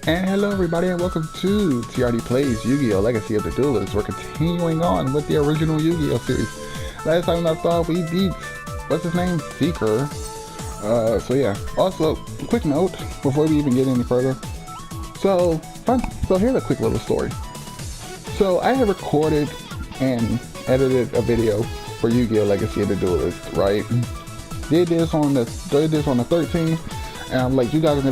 And hello everybody and welcome to TRDplays Yu-Gi-Oh! Legacy of the Duelist. We're continuing on with the original Yu-Gi-Oh! Series. Last time left off we beat, what's his name? Seeker. So yeah. Also, quick note before we even get any further. So here's a quick little story. So I have recorded and edited a video for Yu-Gi-Oh! Legacy of the Duelist, right? Did this on the 13th. And I'm like, you guys are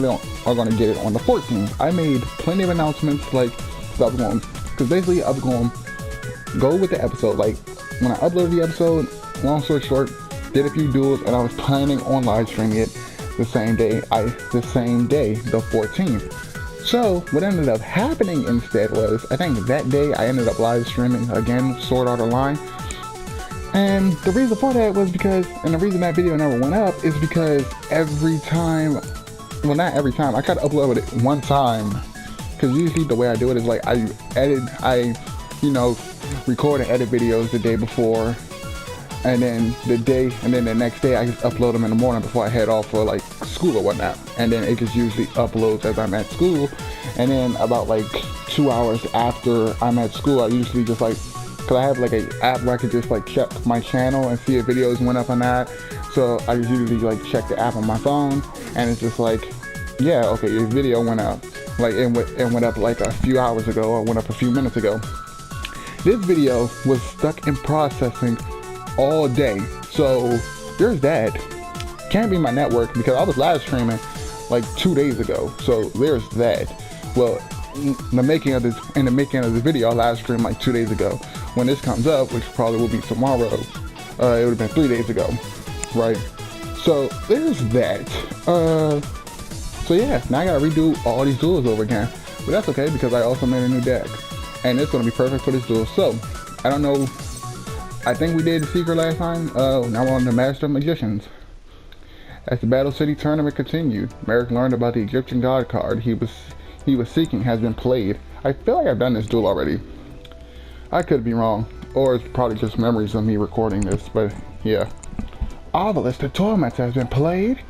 gonna get it on the 14th. I made plenty of announcements, like, because basically I was going to go with the episode. Like, when I uploaded the episode, long story short, did a few duels, and I was planning on live streaming it the same day, the 14th. So what ended up happening instead was, I think that day I ended up live streaming again, Sword Art Online. And the reason for that was because, and the reason that video never went up is because every time, well not every time, I try to upload it one time. Because usually the way I do it is like I record and edit videos the day before. And then the next day I just upload them in the morning before I head off for like school or whatnot. And then it just usually uploads as I'm at school. And then about like 2 hours after I'm at school, I usually just like, because I have like an app where I could just like check my channel and see if videos went up or not. So I just usually like check the app on my phone, and it's just like, yeah, okay, your video went up. Like it went up like a few hours ago, or went up a few minutes ago. This video was stuck in processing all day. So there's that. Can't be my network because I was live streaming like 2 days ago. So there's that. Well, in the making of this video, I live streamed like 2 days ago. When this comes up, which probably will be tomorrow, it would have been 3 days ago, right? So there's that. So yeah, now I gotta redo all these duels over again, but that's okay because I also made a new deck, and it's gonna be perfect for this duel. So I don't know. I think we did the Seeker last time. Now we're on the Master of Magicians. As the Battle City tournament continued, Merrick learned about the Egyptian God card he was seeking has been played. I feel like I've done this duel already. I could be wrong, or it's probably just memories of me recording this, but yeah. Obelisk the Torment has been played?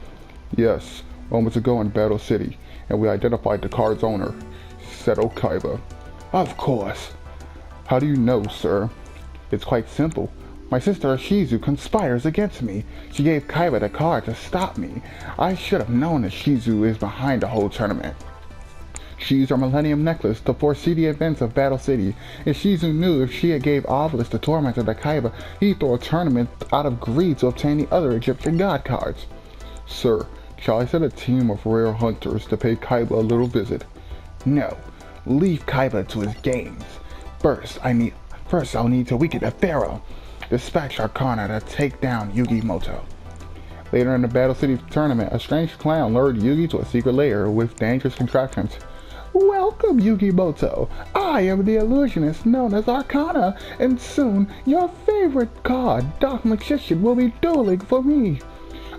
Yes, moments ago in Battle City, and we identified the card's owner, Seto Kaiba. Of course. How do you know, sir? It's quite simple. My sister Shizu conspires against me. She gave Kaiba the card to stop me. I should have known that Shizu is behind the whole tournament. She used her Millennium Necklace to foresee the events of Battle City. If Shizu knew if she had gave Obelisk the Tormentor to Kaiba, he'd throw a tournament out of greed to obtain the other Egyptian God cards. Sir, shall I send a team of rare hunters to pay Kaiba a little visit? No, leave Kaiba to his games. First I'll need to weaken the Pharaoh. Dispatch Arcana to take down Yugi Moto. Later in the Battle City tournament, a strange clown lured Yugi to a secret lair with dangerous contraptions. Welcome, Yugi Moto. I am the illusionist known as Arcana, and soon your favorite card, Dark Magician, will be dueling for me.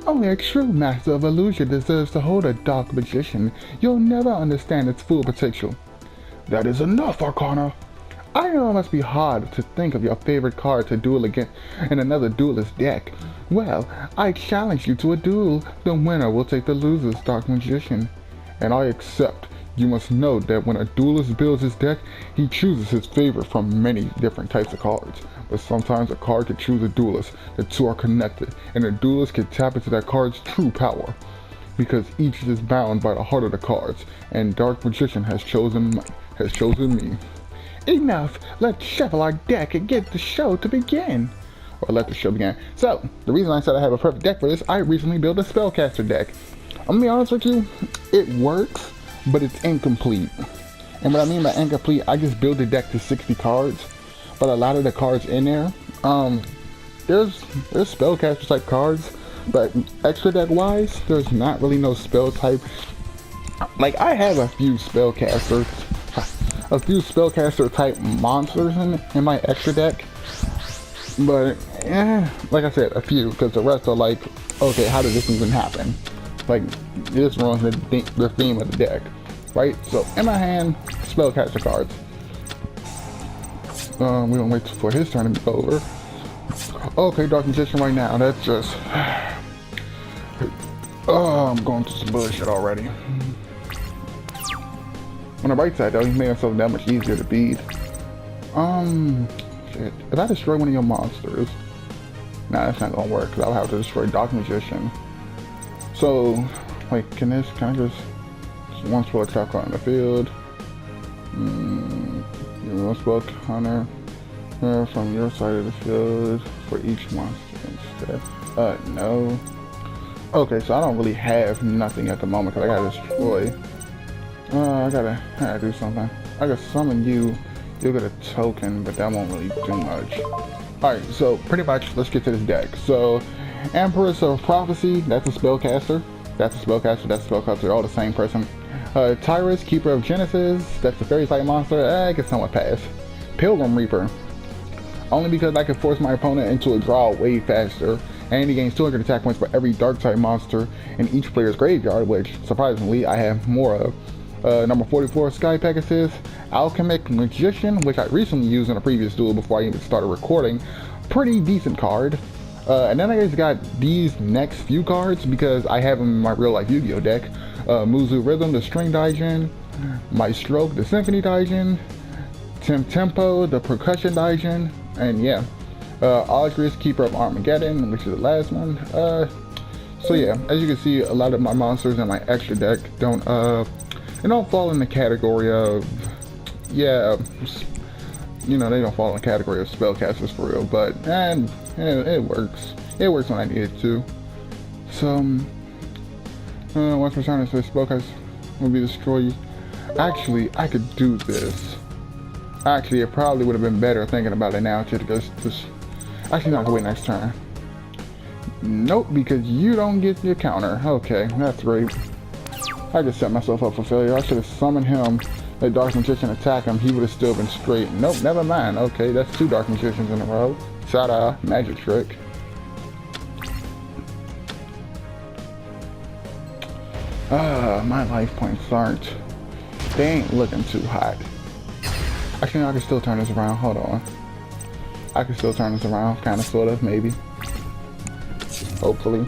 Only a true master of illusion deserves to hold a Dark Magician. You'll never understand its full potential. That is enough, Arcana. I know it must be hard to think of your favorite card to duel against in another duelist deck. Well, I challenge you to a duel. The winner will take the loser's Dark Magician. And I accept. You must know that when a duelist builds his deck, he chooses his favorite from many different types of cards. But sometimes a card can choose a duelist. The two are connected, and the duelist can tap into that card's true power. Because each is bound by the heart of the cards, and Dark Magician has chosen me. Enough! Let's shuffle our deck and get the show to begin. Or let the show begin. So, the reason I said I have a perfect deck for this, I recently built a Spellcaster deck. I'm gonna be honest with you, it works, but it's incomplete. And what I mean by incomplete, I just built the deck to 60 cards, but a lot of the cards in there, there's spellcaster type cards, but extra deck wise, there's not really no spell type. Like I have a few spellcaster type monsters in my extra deck, but like I said, a few, because the rest are like, okay, how did this even happen? Like, this runs the theme of the deck, right? So, in my hand, spellcaster cards. We don't wait for his turn to be over. Okay, Dark Magician right now, that's just... Oh, I'm going through some bullshit already. On the right side though, he made himself that much easier to beat. Shit. If I destroy one of your monsters, nah, that's not gonna work because I'll have to destroy Dark Magician. So, wait, can I just one spell attack on the field? One spell counter from your side of the field for each monster instead. No. Okay, so I don't really have nothing at the moment because I gotta destroy. I gotta do something. I gotta summon you. You'll get a token, but that won't really do much. Alright, so pretty much, let's get to this deck. So, Empress of Prophecy, that's a spellcaster. That's a spellcaster, that's a spellcaster, they're all the same person. Tyrus, Keeper of Genesis, that's a fairy type monster, I can somewhat pass. Pilgrim Reaper, only because I can force my opponent into a draw way faster, and he gains 200 attack points for every dark type monster in each player's graveyard, which surprisingly I have more of. Number 44, Sky Pegasus, Alchemic Magician, which I recently used in a previous duel before I even started recording. Pretty decent card. And then I just got these next few cards because I have them in my real life Yu-Gi-Oh deck. Muzu Rhythm, the String Daijin, My Stroke, the Symphony Daijin, Tempo, the Percussion Daijin, and yeah. Ogris, Keeper of Armageddon, which is the last one. So yeah, as you can see, a lot of my monsters in my extra deck don't fall in the category of, yeah, you know, they don't fall in the category of spellcasters for real, but it works. It works when I need it to. So, once per turn, this spellcast will be destroyed. Actually, I could do this. Actually, it probably would have been better thinking about it now to just actually not go wait next turn. Nope, because you don't get your counter. Okay, that's great. I just set myself up for failure. I should have summoned him, let Dark Magician attack him. He would have still been straight. Nope, never mind. Okay, that's 2 Dark Magicians in a row. Ta-da, magic trick. My life points they ain't looking too hot. Actually, I can still turn this around. Hold on. I can still turn this around, kind of, sort of, maybe. Hopefully.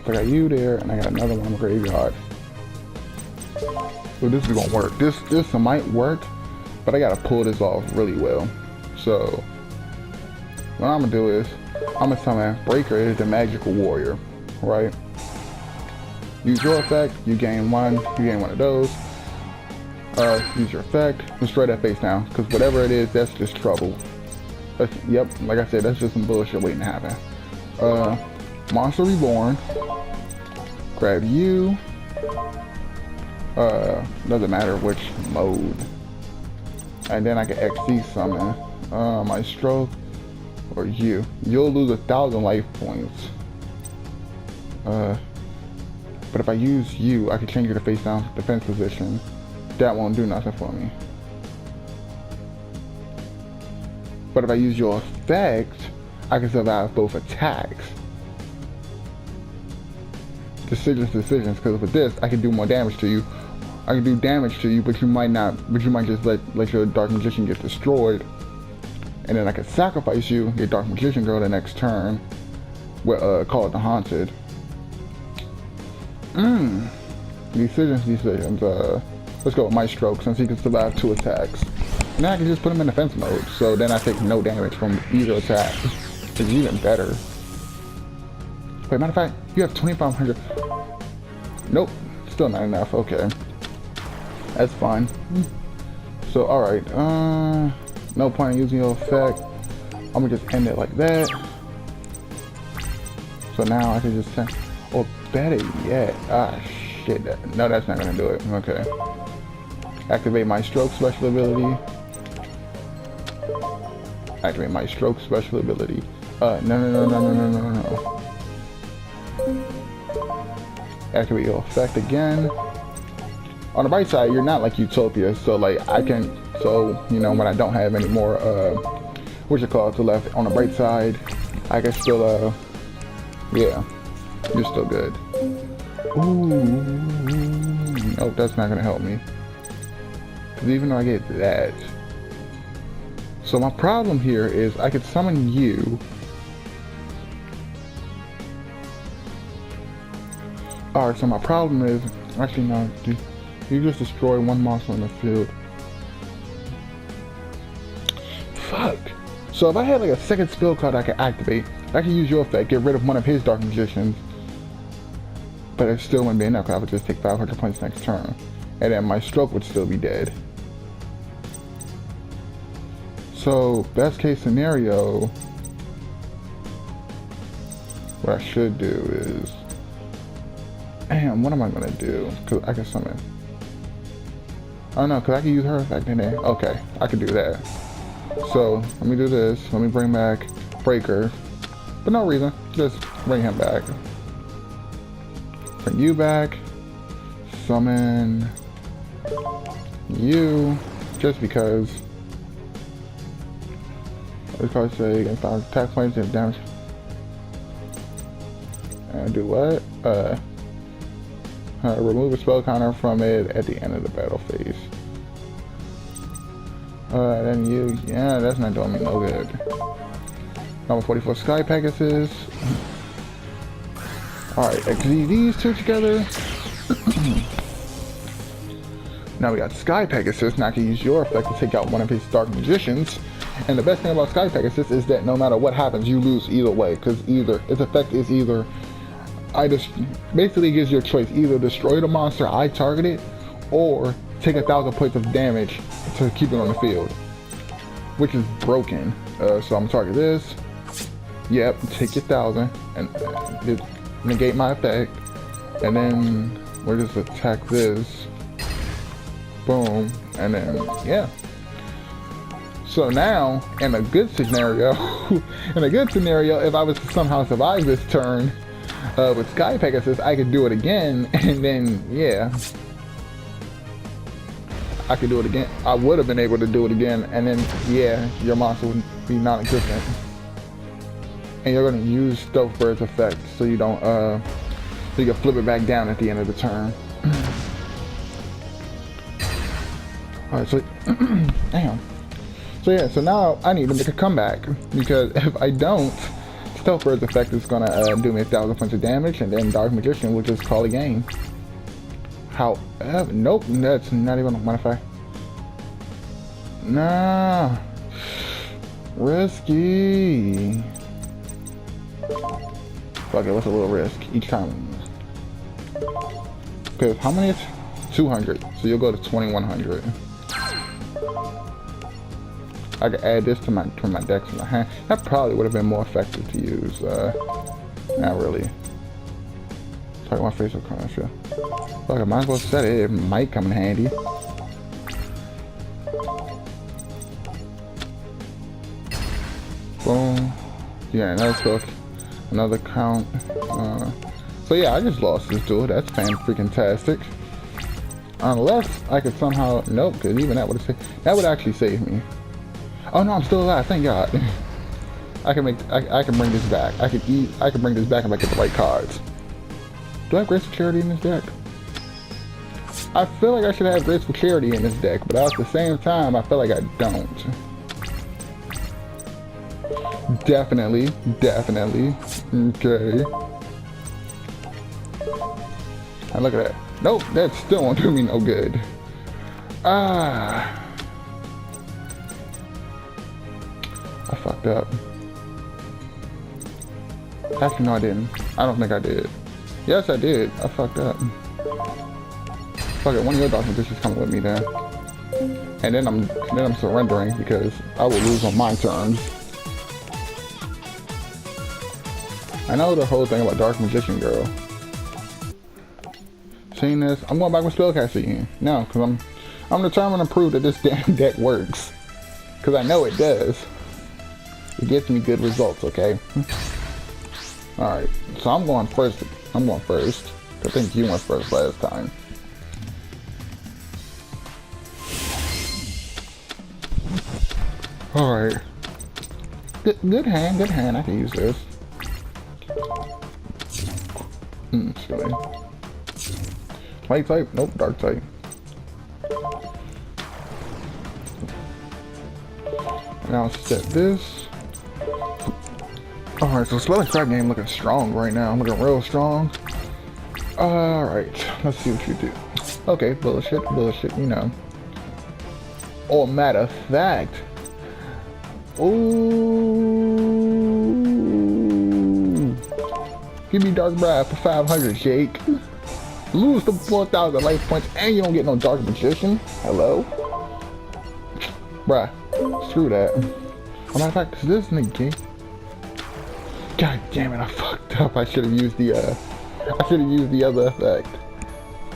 I got you there, and I got another one in the graveyard. So this is gonna work. This might work, but I gotta pull this off really well. So what I'm gonna do is I'm gonna summon Breaker is the Magical Warrior, right? Use your effect. You gain one. You gain one of those. Use your effect. Destroy that face down, because whatever it is, that's just trouble. Yep, like I said, that's just some bullshit waiting to happen. Monster Reborn. Grab you. Doesn't matter which mode. And then I can XC summon My Stroke or you. You'll lose 1,000 life points. But if I use you, I can change your face down defense position. That won't do nothing for me. But if I use your effect, I can survive both attacks. Decisions, because with this, I can do more damage to you. I can do damage to you, but you might just let your Dark Magician get destroyed. And then I can sacrifice you, get Dark Magician go the next turn. Call it the Haunted. Decisions. Let's go with My Stroke, since he can survive 2 attacks. And then I can just put him in defense mode, so then I take no damage from either attack. It's even better. Wait, matter of fact, you have 2,500. Nope, still not enough. Okay, that's fine. So, alright, no point in using your effect. I'm gonna just end it like that. So now I can just say, or better yet, shit, no, that's not gonna do it. Okay. Activate My Stroke special ability. Activate My Stroke special ability. No. Activate your effect again. On the right side, you're not like Utopia, so like you know, when I don't have any more to left on the right side, I can still yeah, you're still good. Ooh, nope, that's not gonna help me. Cause even though I get that, so my problem here is I could summon you. Alright, so my problem is, actually no, you just destroy one monster in the field. Fuck. So if I had like a second spell card I could activate, I could use your effect, get rid of one of his dark magicians. But it still wouldn't be enough because I would just take 500 points next turn. And then my stroke would still be dead. So, best case scenario, what I should do is, damn, what am I gonna do? Cause I can summon. Oh no, cause I can use her effect in there. Okay, I can do that. So, let me do this. Let me bring back Breaker. For no reason, just bring him back. Bring you back. Summon you, just because. This card say against attack points and damage. And do what? Remove a spell counter from it at the end of the battle phase. Then you, yeah, that's not doing me no good. Number 44 Sky Pegasus. Alright, XZ these two together. Now we got Sky Pegasus. Now I can use your effect to take out one of his Dark Magicians. And the best thing about Sky Pegasus is that no matter what happens, you lose either way. Because either its effect is either, basically gives you a choice: either destroy the monster I targeted, or take 1,000 points of damage to keep it on the field, which is broken. So I'm gonna target this. Yep, take your 1,000 and negate my effect, and then we'll just attack this. Boom, and then yeah. So now, in a good scenario, if I was to somehow survive this turn with Sky Pegasus, I could do it again, and then yeah, I could do it again. I would have been able to do it again, and then yeah, your monster would be non-existent, and you're going to use Stealth Bird's effect, so you don't, so you can flip it back down at the end of the turn. All right, so damn. So yeah, so now I need to make a comeback, because if I don't, Stealth Bird's effect is gonna do me 1,000 points of damage, and then Dark Magician will just call a game. However, nope, that's not even a modifier. Nah, risky. Fuck it, what's a little risk each time? Because how many is 200? So you'll go to 2,100. I could add this to my deck in my hand. That probably would have been more effective to use. Not really. Talk about facial cards, yeah. Fuck, I might as well set it. It might come in handy. Boom. Yeah, another hook. Another count. So yeah, I just lost this duel. That's fan-freaking-tastic. Unless I could somehow... Nope, because even that would actually save me. Oh no, I'm still alive, thank God. I can bring this back. I can bring this back if I get the right cards. Do I have Graceful Charity in this deck? I feel like I should have Graceful Charity in this deck, but at the same time, I feel like I don't. Definitely. Okay. Now look at that. Nope, that still won't do me no good. I fucked up. Actually, no, I didn't. I don't think I did. Yes, I did. I fucked up. Fuck it, one of your Dark Magicians coming with me then. And then I'm surrendering because I will lose on my terms. I know the whole thing about Dark Magician Girl. Seeing this, I'm going back with Spellcaster again. No, because I'm determined to prove that this damn deck works. Because I know it does. It gets me good results, okay? Alright, so I'm going first. I think you went first last time. Alright. Good hand. I can use this. Silly. Light type? Nope, dark type. Now set this. Alright, so Spell and Crab game looking strong right now. I'm looking real strong. Alright, let's see what you do. Okay, bullshit, bullshit, you know. Oh, matter of fact. Ooh. Give me Dark Bribe for 500, Jake. Lose the 4,000 life points and you don't get no Dark Magician. Hello? Bruh, screw that. Matter of fact, is this nigga? God damn it, I fucked up. I should have used the other effect.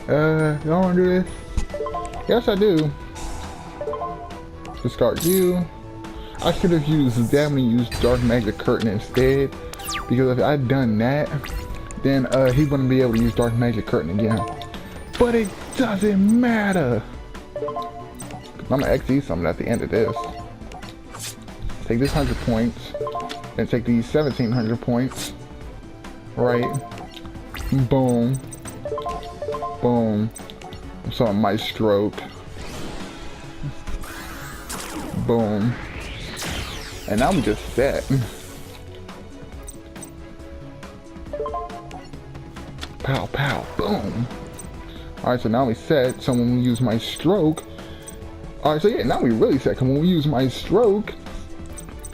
Do I want to do this? Yes, I do. Discard you. I should have used Dark Magic Curtain instead. Because if I'd done that, then he wouldn't be able to use Dark Magic Curtain again. But it doesn't matter. I'm gonna XE something at the end of this. Take this 100 points, and take these 1,700 points. Right. Boom. Boom. So my stroke. Boom. And I'm just set. Pow, pow, boom. Alright, so now we set. So when we use my stroke. Alright, so yeah, now we really set. Because when we use my stroke,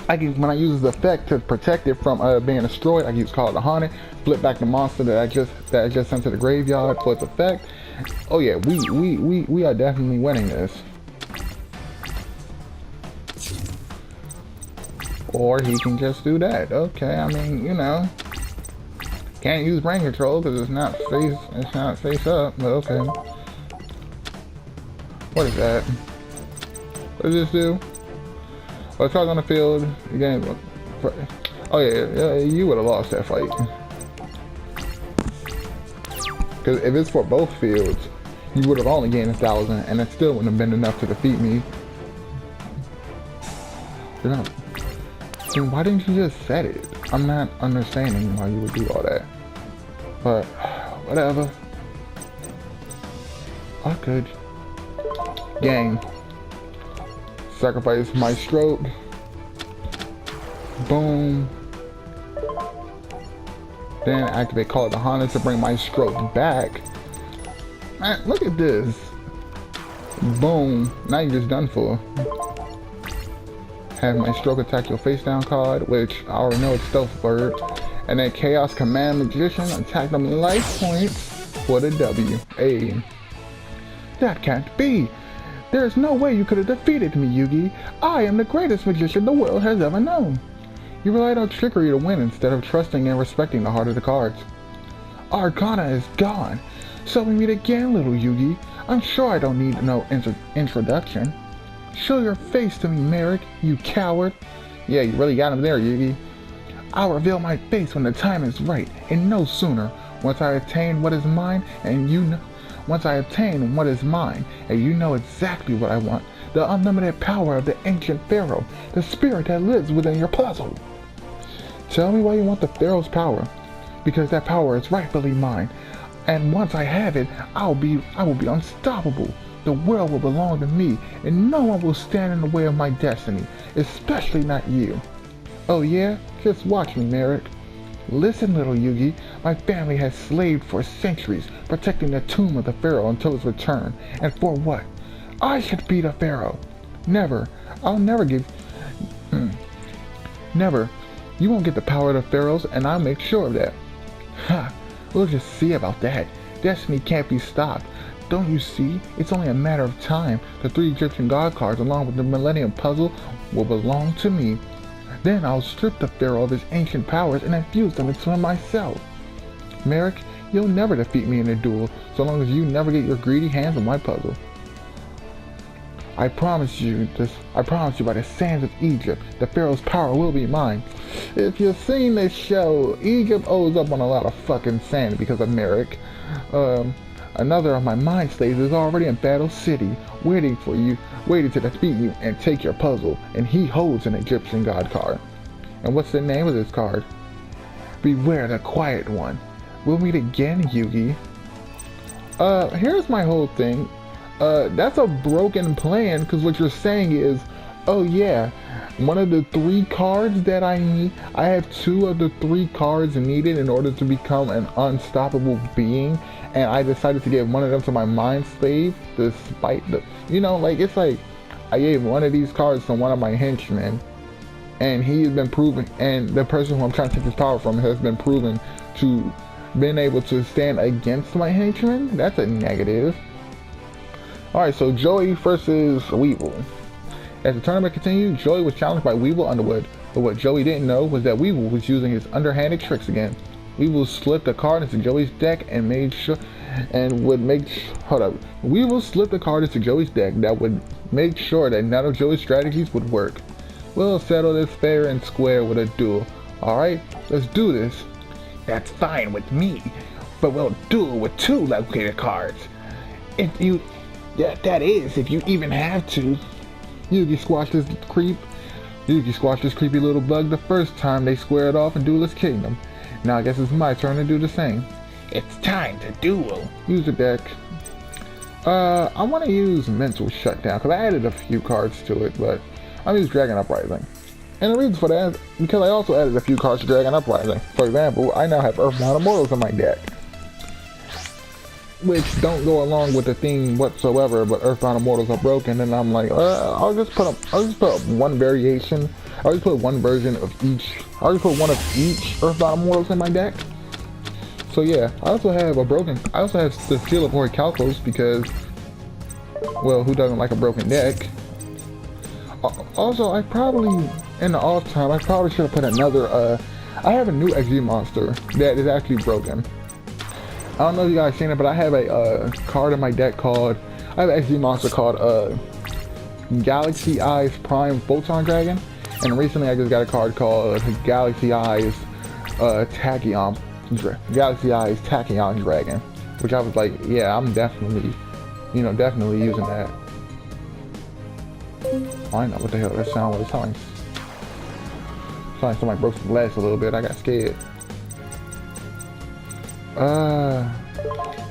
when I use the effect to protect it from being destroyed, I can use Call of the Haunted, flip back the monster that I just sent to the graveyard for its effect. Oh yeah, we are definitely winning this. Or he can just do that. Okay, I mean, you know, can't use brain control because it's not face up. But okay. What is that? What does this do? Oh, it's all on the field. Again. Oh yeah, you would have lost that fight. Because if it's for both fields, you would have only gained 1,000, and it still wouldn't have been enough to defeat me. Then why didn't you just set it? I'm not understanding why you would do all that. But whatever. I could. Gang. Sacrifice my stroke. Boom. Then activate Call of the Haunted to bring my stroke back. Man, look at this. Boom. Now you're just done for. Have my stroke attack your face down card, which I already know it's Stealth Bird. And then Chaos Command Magician attack them life points for the W. Hey. That can't be. There's no way you could have defeated me, Yugi. I am the greatest magician the world has ever known. You relied on trickery to win instead of trusting and respecting the heart of the cards. Arcana is gone. So we meet again, little Yugi. I'm sure I don't need no introduction. Show your face to me, Merrick, you coward. Yeah, you really got him there, Yugi. I'll reveal my face when the time is right, and no sooner. Once I attain what is mine, and you know exactly what I want, the unlimited power of the ancient pharaoh, the spirit that lives within your puzzle. Tell me why you want the pharaoh's power, because that power is rightfully mine, and once I have it, I will be unstoppable. The world will belong to me, and no one will stand in the way of my destiny, especially not you. Oh yeah? Just watch me, Merrick. Listen, little Yugi, my family has slaved for centuries, protecting the tomb of the pharaoh until his return. And for what? I should be the pharaoh. Never. I'll never give... Never. You won't get the power of the pharaohs, and I'll make sure of that. Ha! We'll just see about that. Destiny can't be stopped. Don't you see? It's only a matter of time. The 3 Egyptian god cards, along with the Millennium Puzzle, will belong to me. Then I'll strip the pharaoh of his ancient powers and infuse them into myself. Merrick, you'll never defeat me in a duel, so long as you never get your greedy hands on my puzzle. I promise you by the sands of Egypt, the pharaoh's power will be mine. If you've seen this show, Egypt owes up on a lot of fucking sand because of Merrick. Another of my mind slaves is already in Battle City, waiting to defeat you and take your puzzle, and he holds an Egyptian god card. And what's the name of this card? Beware the Quiet One. We'll meet again, Yugi. Here's my whole thing. That's a broken plan, because what you're saying is, oh yeah, one of the 3 cards that I need. I have 2 of the 3 cards needed in order to become an unstoppable being, and I decided to give one of them to my mind slave, despite the, you know, like, it's like I gave one of these cards to one of my henchmen, and he has been proven, and the person who I'm trying to take this power from has been proven to been able to stand against my henchman. That's a negative. Alright, so Joey versus Weevil. As the tournament continued, Joey was challenged by Weevil Underwood, but what Joey didn't know was that Weevil was using his underhanded tricks again. Weevil slipped a card into Joey's deck and made sure, Weevil slipped a card into Joey's deck that would make sure that none of Joey's strategies would work. We'll settle this fair and square with a duel. Alright, let's do this. That's fine with me, but we'll duel with 2 locator cards. If you, that is, if you even have to. Yugi squashed this creepy little bug the first time they squared off in Duelist Kingdom. Now I guess it's my turn to do the same. It's time to duel. Use the deck. I want to use Mental Shutdown because I added a few cards to it, but I'm using Dragon Uprising. And the reason for that is because I also added a few cards to Dragon Uprising. For example, I now have Earthbound Immortals in my deck, which don't go along with the theme whatsoever, but Earthbound Immortals are broken, and I'm like, I'll just put one variation. I'll just put one version of each. I'll just put one of each Earthbound Immortals in my deck. So yeah, I also have the Seal of Orichalcos because, well, who doesn't like a broken deck? Also, I probably, in the off time, I probably should have put another, I have a new XG monster that is actually broken. I don't know if you guys seen it, but I have a card in my deck called, I have an XG monster called Galaxy Eyes Prime Photon Dragon, and recently I just got a card called Galaxy Eyes Tachyon Dragon, which I was like, yeah, I'm definitely using that. Oh, I know what the hell that sound was. It sounded like somebody broke some glass a little bit. I got scared.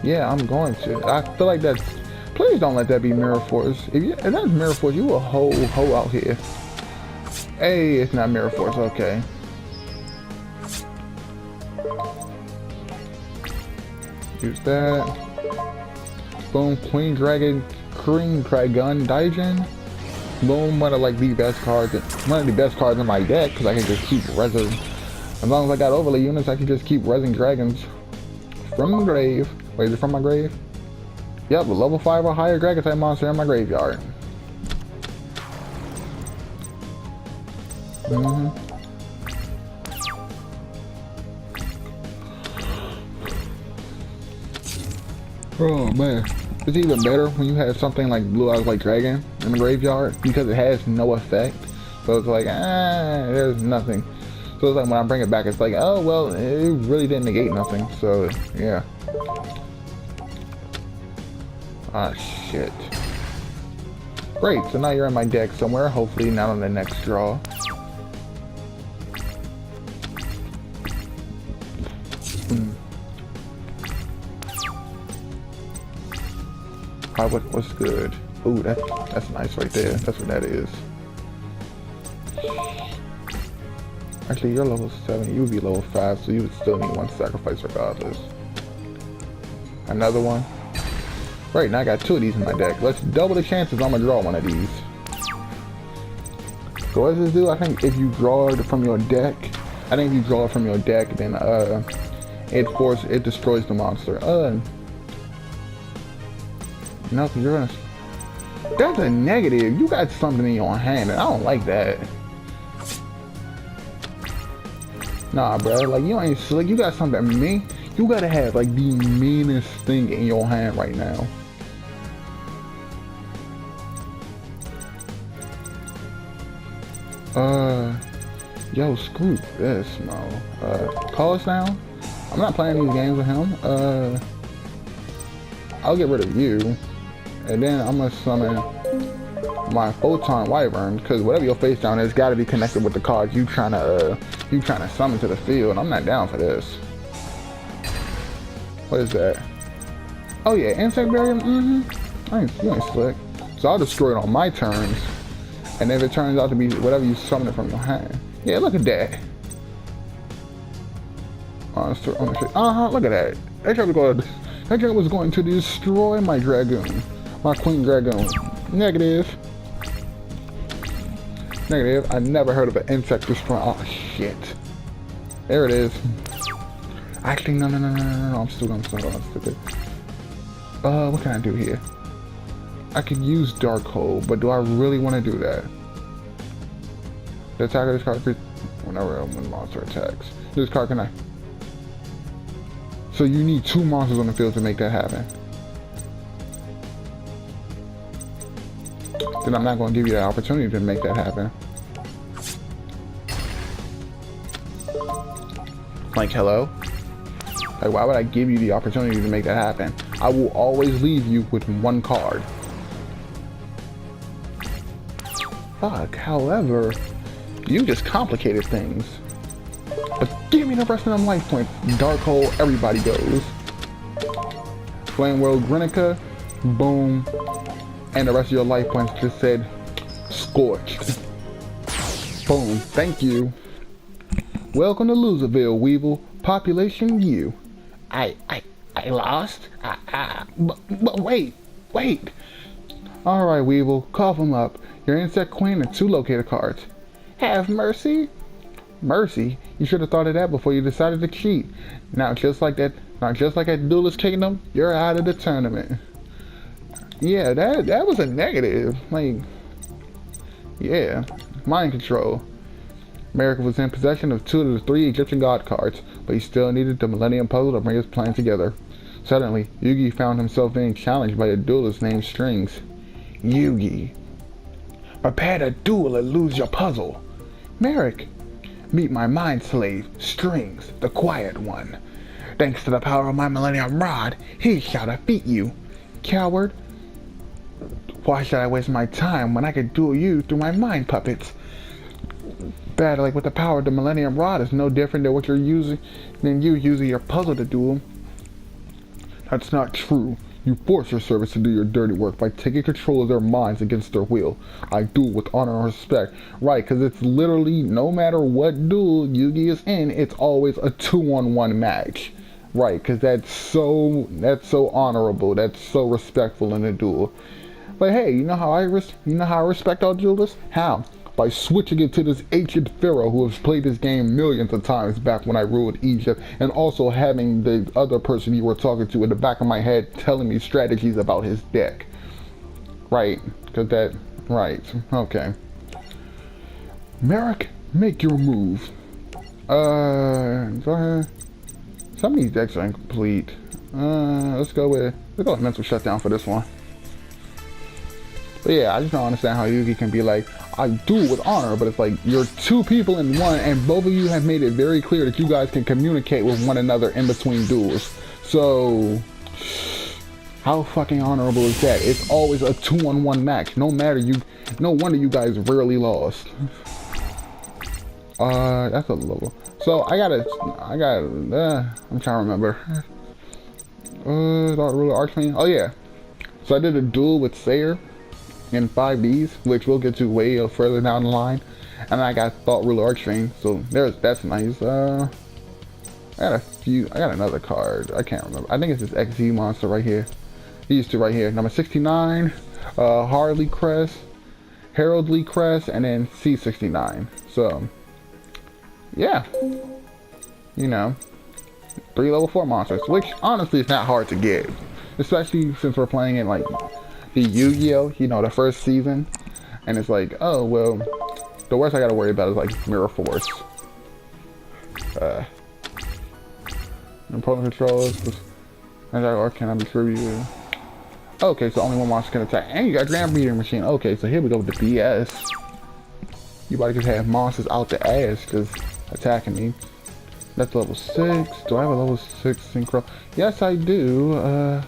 Yeah, I'm going to. I feel like that's. Please don't let that be Mirror Force. If that's Mirror Force, you a hoe out here. Hey, it's not Mirror Force. Okay. Use that. Boom, Queen Dragon Daijin. Boom, one of the best cards in my deck because I can just keep resin. As long as I got overlay units, I can just keep resin dragons from the grave. Wait, is it from my grave? Yep, a level 5 or higher dragon type monster in my graveyard. Oh man, it's even better when you have something like Blue Eyes White Dragon in the graveyard because it has no effect. So it's like, there's nothing. So it's like when I bring it back, it's like, oh well, it really didn't negate nothing. So yeah. Ah shit. Great, so now you're in my deck somewhere. Hopefully not on the next draw. What's good? Ooh, that's nice right there. That's what that is. Actually, you're level 7. You would be level 5, so you would still need 1 sacrifice regardless. Another one. Right, now I got 2 of these in my deck. Let's double the chances I'm gonna draw one of these. So what does this do? I think if you draw it from your deck, then it destroys the monster. No, cause you're gonna. That's a negative. You got something in your hand, and I don't like that. Nah, bro. Like you ain't slick. You got something mean. You gotta have like the meanest thing in your hand right now. Yo, screw this, Mo. Call us down. I'm not playing these games with him. I'll get rid of you. And then I'm gonna summon my Photon Wyvern, because whatever your face down is gotta be connected with the cards you trying to summon to the field. I'm not down for this. What is that? Oh yeah, Insect Barrier? You ain't slick. So I'll destroy it on my turns. And if it turns out to be whatever you summon it from your hand. Yeah, look at that. Look at that. That guy was going to destroy my dragoon. My queen dragoon. Negative. Negative. I never heard of an insect destroying. Oh, shit. There it is. Actually, no. I'm still going. Stupid. What can I do here? I could use Dark Hole, but do I really want to do that? The attack of this card whenever one monster attacks. This card can I? So you need 2 monsters on the field to make that happen. Then I'm not going to give you the opportunity to make that happen. Like, hello? Like, why would I give you the opportunity to make that happen? I will always leave you with 1 card. Fuck, however, you just complicated things. But give me the rest of them life points. Dark Hole, everybody goes. Flame World Grenica, boom. And the rest of your life points just said scorched. Boom, thank you. Welcome to Loserville, Weevil. Population U. I lost? But wait. Alright, Weevil, cough him up. Your insect queen and 2 locator cards. Have mercy? Mercy? You should have thought of that before you decided to cheat. Now just like that Duelist Kingdom, you're out of the tournament. Yeah, that was a negative. Like, yeah. Mind control. America was in possession of 2 of the 3 Egyptian god cards, but he still needed the Millennium Puzzle to bring his plan together. Suddenly, Yugi found himself being challenged by a duelist named Strings. Yugi. Prepare to duel and lose your puzzle. Merrick. Meet my mind slave, Strings, the quiet one. Thanks to the power of my Millennium Rod, he shall defeat you. Coward. Why should I waste my time when I could duel you through my mind puppets? Battling with the power of the Millennium Rod is no different than you using your puzzle to duel. That's not true. You force your servants to do your dirty work by taking control of their minds against their will. I duel with honor and respect. Right, because it's literally, no matter what duel Yugi is in, it's always a 2-on-1 match. Right, because that's so honorable, that's so respectful in a duel. But hey, you know how I respect our duelists? How? By switching it to this ancient pharaoh who has played this game millions of times back when I ruled Egypt, and also having the other person you were talking to in the back of my head telling me strategies about his deck. Right, okay. Merrick, make your move. Go ahead. Some of these decks are incomplete. Let's go with Mental Shutdown for this one. But yeah, I just don't understand how Yugi can be like, I duel with honor, but it's like, you're 2 people in one, and both of you have made it very clear that you guys can communicate with one another in between duels. So, how fucking honorable is that? It's always a 2-on-1 match. No wonder you guys rarely lost. That's a level. So, I'm trying to remember. Dark Ruler Archfiend? Oh yeah. So I did a duel with Sayer in 5Ds, which we'll get to way further down the line, and I got Thought Ruler Archfiend, so that's nice. I got another card, I can't remember. I think it's this XZ monster right here. These 2 right here, number 69, Heraldly Crest, and then C69. So, yeah, you know, 3 level 4 monsters, which honestly is not hard to get, especially since we're playing in like the Yu-Gi-Oh, you know, the first season, and it's like, oh well, the worst I gotta worry about is like Mirror Force. Opponent controls, or can I be tribute? Okay, so only 1 monster can attack, and you got Grand Breeding Machine. Okay, so here we go with the BS. You about to just have monsters out the ass just attacking me. That's level 6. Do I have a level 6 synchro? Yes, I do.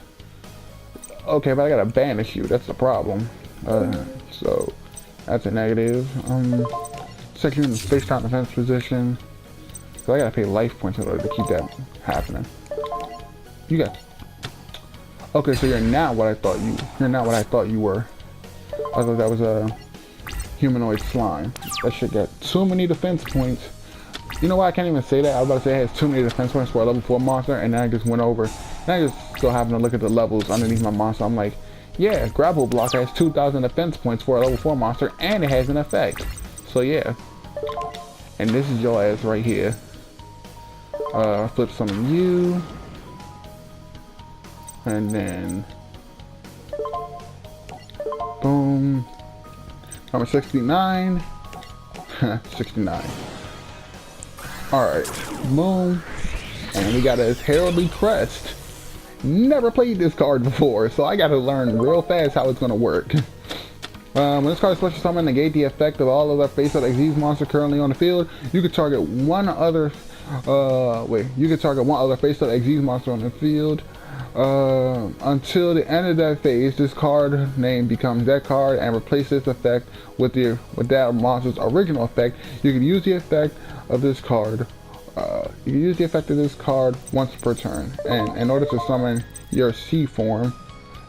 Okay, but I gotta banish you. That's the problem. So that's a negative. Set you in the face-down defense position. So I gotta pay life points in order to keep that happening. You got. Okay, so you're not what I thought you. You're not what I thought you were. I thought that was a. humanoid slime. That shit got too many defense points. You know why I can't even say that? I was about to say it has too many defense points for a level 4 monster, and then I just went over. And I just so happened to look at the levels underneath my monster. I'm like, yeah, grapple block has 2,000 defense points for a level 4 monster, and it has an effect. So yeah. And this is your ass right here. Flip summon you. And then boom. Number 69. 69. Alright. Boom. And we got a Heraldry Crest. Never played this card before, so I gotta learn real fast how it's gonna work. When this card is special summon, negate the effect of all other face-up Xyz monster currently on the field. You can target one other face-up Xyz monster on the field. Until the end of that phase, this card name becomes that card and replaces this effect with that monster's original effect. You can use the effect of this card. Once per turn. And in order to summon your C form,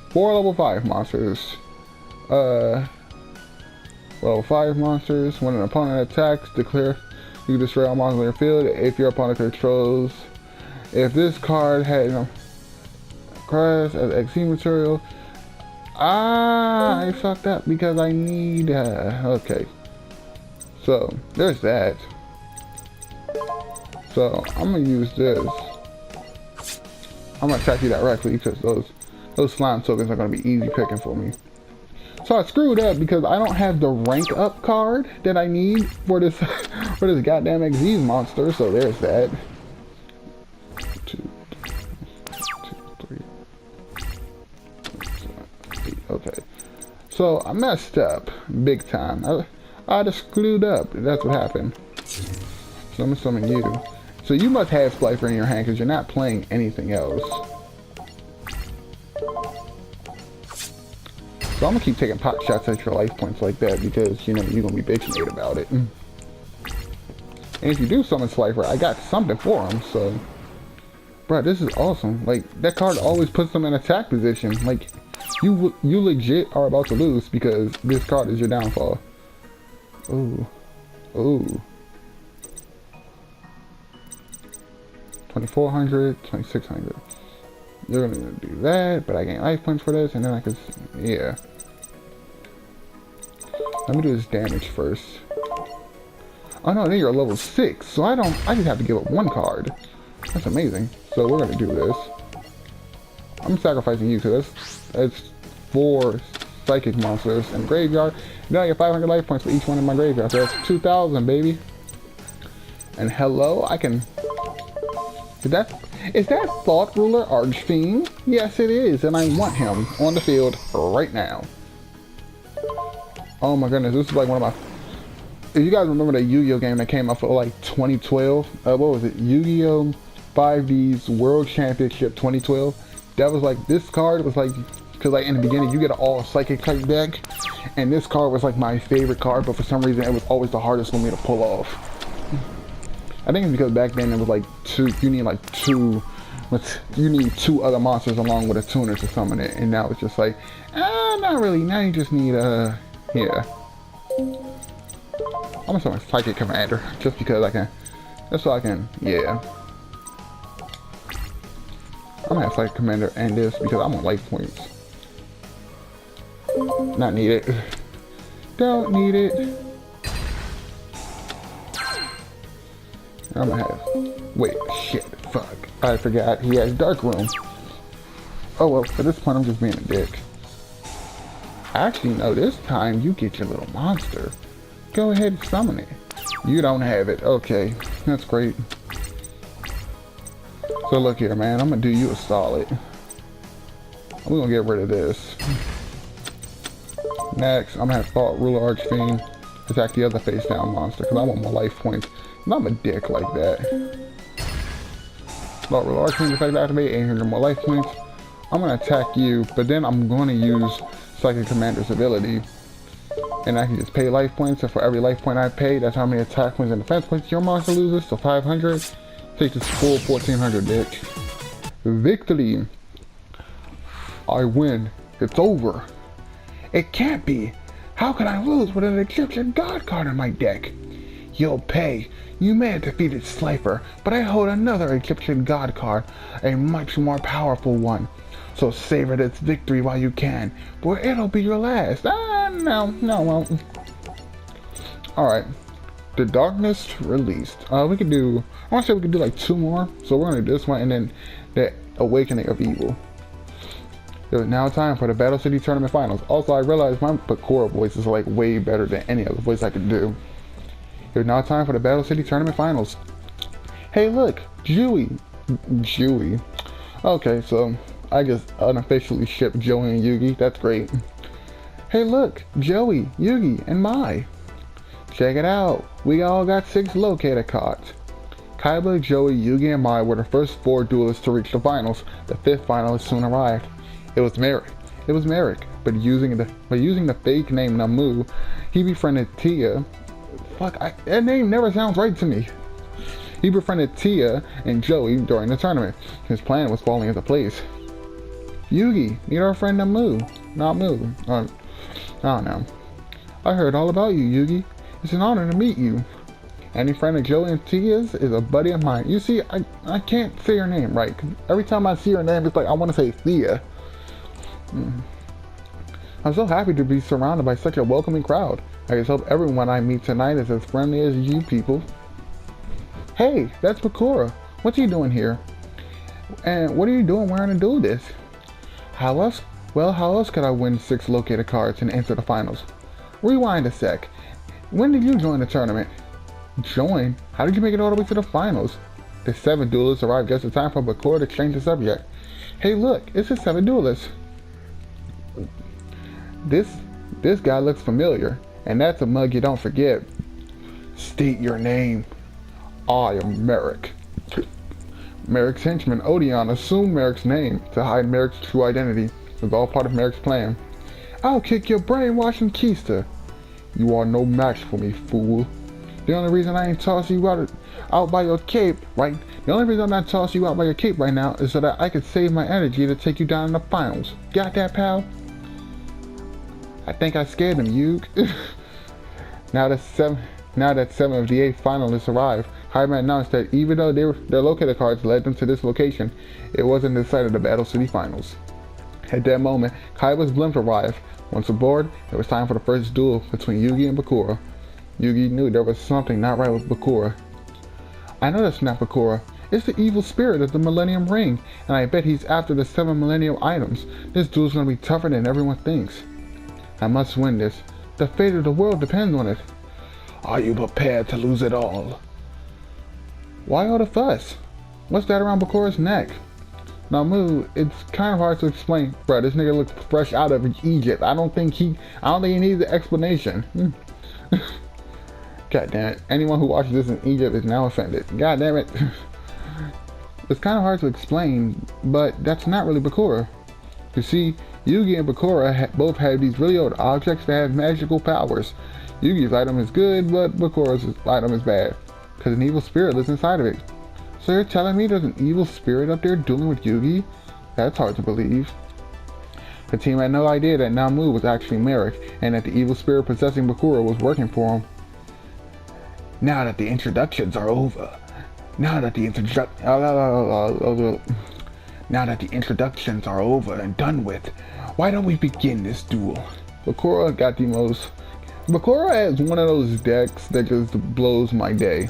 4 level 5 monsters. Level 5 monsters. When an opponent attacks, declare you can destroy all monsters on your field if your opponent controls. If this card had cards as XC material, I fucked up because I need. Okay, so there's that. So I'm gonna use this. I'm gonna attack you directly because those slime tokens are gonna be easy picking for me. So I screwed up because I don't have the rank up card that I need for this for this goddamn Xyz monster. So there's that. 2, 3, 8. Okay. So I messed up big time. I just screwed up. That's what happened. So I'm gonna summon you. So you must have Splifer in your hand because you're not playing anything else. So I'm gonna keep taking pot shots at your life points like that because, you know, you're gonna be bitching about it. And if you do summon Slifer, I got something for him, so. Bro, this is awesome. Like, that card always puts them in attack position. Like, you legit are about to lose because this card is your downfall. Ooh. Ooh. 2,400, 2,600. You're gonna do that, but I gain life points for this, and then I can, yeah. Let me do this damage first. Oh no, then you're level 6, so I just have to give up 1 card. That's amazing. So we're gonna do this. I'm sacrificing you because that's 4 psychic monsters in the graveyard. Now I get 500 life points for each one in my graveyard, so that's 2,000, baby. And hello, I can. Is that Thought Ruler Archfiend? Yes, it is, and I want him on the field right now. Oh my goodness, this is like one of my. If you guys remember the Yu-Gi-Oh game that came out for like 2012, what was it? Yu-Gi-Oh 5D's World Championship 2012. That was like, this card was like, because like in the beginning you get an all psychic type deck, and this card was like my favorite card, but for some reason it was always the hardest for me to pull off. I think it's because back then it was like you need 2 other monsters along with a tuner to summon it, and now it's just like, not really. Now you just need yeah. I'm gonna summon Psychic Commander just because I can. Just so I can, yeah. I'm gonna have Psychic Commander and this because I'm on life points. Not need it. Don't need it. I'm gonna have. Wait, shit, fuck. I forgot he has Dark Room. Oh well, at this point I'm just being a dick. Actually, no, this time you get your little monster. Go ahead and summon it. You don't have it. Okay, that's great. So look here, man, I'm gonna do you a solid. We're gonna get rid of this. Next, I'm gonna have Thought Ruler Archfiend attack the other face down monster because I want more life points. And I'm a dick like that. Thought Ruler Archfiend effect activate, 800 more life points. I'm gonna attack you, but then I'm gonna use Psychic Commander's ability. And I can just pay life points, and for every life point I pay, that's how many attack points and defense points your monster loses. So 500. Take this full 1,400, dick. Victory. I win. It's over. It can't be. How can I lose with an Egyptian god card in my deck? You'll pay. You may have defeated Slifer, but I hold another Egyptian god card, a much more powerful one. So savor this victory while you can, for it'll be your last. No, it won't. Alright. The Darkness released. We could do, I want to say we could do like 2 more. So we're going to do this one and then the Awakening of Evil. It is now time for the Battle City Tournament Finals. Also, I realized my Bakura voice is like way better than any other voice I could do. It is now time for the Battle City Tournament Finals. Hey look, Joey. Okay, so I just unofficially shipped Joey and Yugi. That's great. Hey look, Joey, Yugi, and Mai. Check it out. We all got 6 locator cards. Kaiba, Joey, Yugi, and Mai were the first 4 duelists to reach the finals. The 5th finalist soon arrived. It was Merrick. But using the fake name Namu, he befriended Tia. That name never sounds right to me. He befriended Tia and Joey during the tournament. His plan was falling into place. Yugi, meet our friend Namu. Namu. I don't know. I heard all about you, Yugi. It's an honor to meet you. Any friend of Joey and Tia's is a buddy of mine. You see, I can't say her name right. Every time I see her name, it's like I want to say Thea. I'm so happy to be surrounded by such a welcoming crowd. I just hope everyone I meet tonight is as friendly as you people. Hey, that's Bakura. What's he doing here? And what are you doing wearing a Duelist? How else could I win 6 locator cards and enter the finals? Rewind a sec. When did you join the tournament? Join? How did you make it all the way to the finals? The 7 duelists arrived just in time for Bakura to change the subject. Hey look, it's the 7 duelists. This guy looks familiar, and that's a mug you don't forget. State your name. I am Merrick. Merrick's henchman Odeon assumed Merrick's name to hide Merrick's true identity. It was all part of Merrick's plan. I'll kick your brainwashing keister. You are no match for me, fool. The only reason I ain't toss you out by your cape, right? The only reason I'm not tossing you out by your cape right now is so that I could save my energy to take you down in the finals. Got that, pal? I think I scared him, Yug. Now that 7 of the 8 finalists arrived, Hyman announced that even though their locator cards led them to this location, it wasn't the site of the Battle City Finals. At that moment, Kaiba's blimp arrived. Once aboard, it was time for the first duel between Yugi and Bakura. Yugi knew there was something not right with Bakura. I know that's not Bakura. It's the evil spirit of the Millennium Ring, and I bet he's after the 7 Millennium items. This duel's gonna be tougher than everyone thinks. I must win this. The fate of the world depends on it. Are you prepared to lose it all? Why all the fuss? What's that around Bakura's neck? Namu, it's kind of hard to explain. Bro, this nigga looks fresh out of Egypt. I don't think he needs an explanation. God damn it. Anyone who watches this in Egypt is now offended. God damn it. It's kind of hard to explain, but that's not really Bakura. You see, Yugi and Bakura both have these really old objects that have magical powers. Yugi's item is good, but Bakura's item is bad, because an evil spirit lives inside of it. So you're telling me there's an evil spirit up there dueling with Yugi? That's hard to believe. The team had no idea that Namu was actually Merrick, and that the evil spirit possessing Bakura was working for him. Now that the introductions are over, now that the introductions are over and done with, why don't we begin this duel? Bakura got the most. Bakura has one of those decks that just blows my day.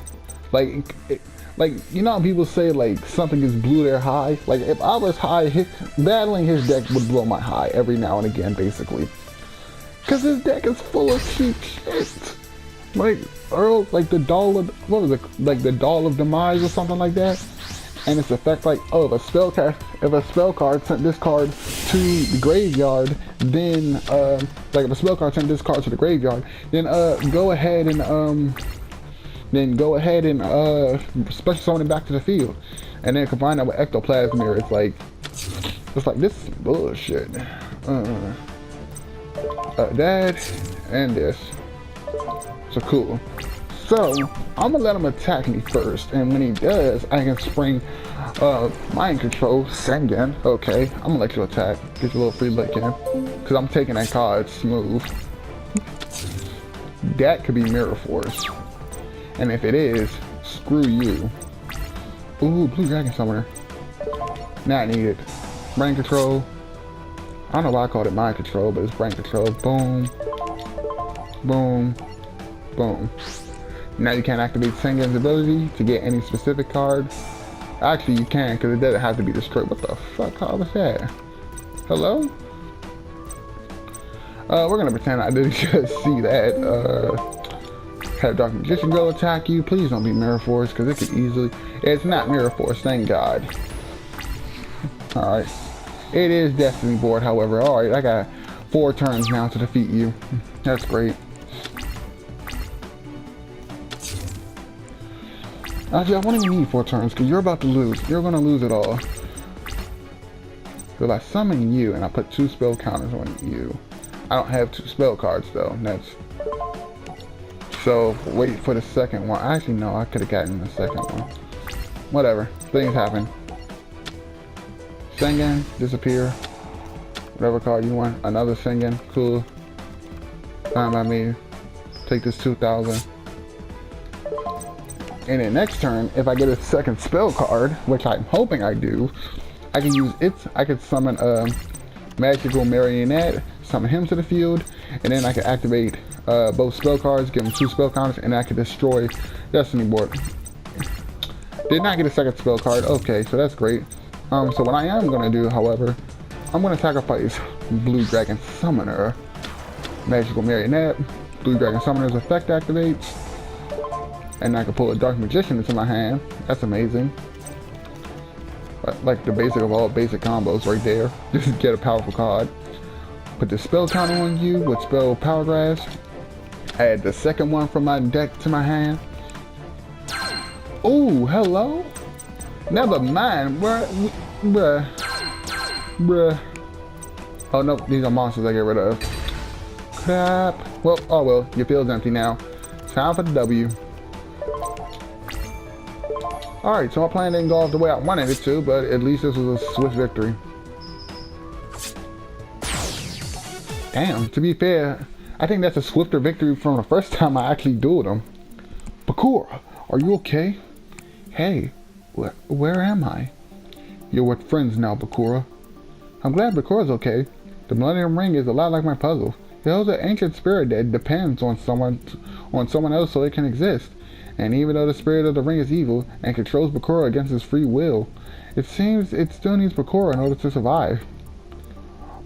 Like, you know how people say like something just blew their high? Like if I was high, battling his deck would blow my high every now and again, basically. Cause his deck is full of cheap shit. Like Earl, like the doll of, what was it? Like the doll of demise or something like that. And its effect, like, oh, if a spell card sent this card to the graveyard, then like if a spell card sent this card to the graveyard, then go ahead and special summon it back to the field, and then combine that with Ectoplasm Mirror. It's like this is bullshit. That and this. So cool. So I'm gonna let him attack me first, and when he does, I can spring mind control Sengen. Okay, I'm gonna let you attack. Get your little free lick in, cause I'm taking that card smooth. that could be Mirror Force. And if it is, screw you. Ooh, Blue Dragon Summoner. Not needed. Brain Control. I don't know why I called it Mind Control, but it's Brain Control. Boom. Boom. Boom. Now you can't activate Sengen's ability to get any specific card. Actually, you can, because it doesn't have to be destroyed. What the fuck? How was that? Hello? We're gonna pretend I didn't just see that. Have Dark Magician go attack you. Please don't be Mirror Force, because it could easily... It's not Mirror Force, thank God. Alright. It is Destiny Board, however. Alright, I got 4 turns now to defeat you. That's great. Actually, I won't even need 4 turns, because you're about to lose. You're going to lose it all. Because I summon you, and I put 2 spell counters on you. I don't have 2 spell cards, though. That's... So, wait for the second one. Actually, no, I could have gotten the second one. Whatever. Things happen. Sengen, disappear. Whatever card you want. Another Sengen. Cool. Fine by me. Take this 2,000. And then next turn, if I get a second spell card, which I'm hoping I do, I can use it. I could summon a Magical Marionette, summon him to the field, and then I can activate both spell cards, give them 2 spell counters, and I can destroy Destiny Board. Did not get a second spell card. Okay, so that's great. So what I am going to do, however, I'm going to sacrifice Blue Dragon Summoner, Magical Marionette. Blue Dragon Summoner's effect activates. And I can pull a Dark Magician into my hand. That's amazing. Like the basic of all basic combos right there. Just get a powerful card. Put the spell counter on you with spell Power Grasp. Add the second one from my deck to my hand. Oh, hello? Never mind. Bruh. Oh no, these are monsters I get rid of. Crap. Well, oh well, your field's empty now. Time for the W. Alright, so my plan didn't go off the way I wanted it to, but at least this was a swift victory. Damn, to be fair, I think that's a swifter victory from the first time I actually dueled him. Bakura, are you okay? Hey, where am I? You're with friends now, Bakura. I'm glad Bakura's okay. The Millennium Ring is a lot like my puzzle. It holds an ancient spirit that depends on someone else so it can exist. And even though the spirit of the ring is evil and controls Bakura against his free will, it seems it still needs Bakura in order to survive.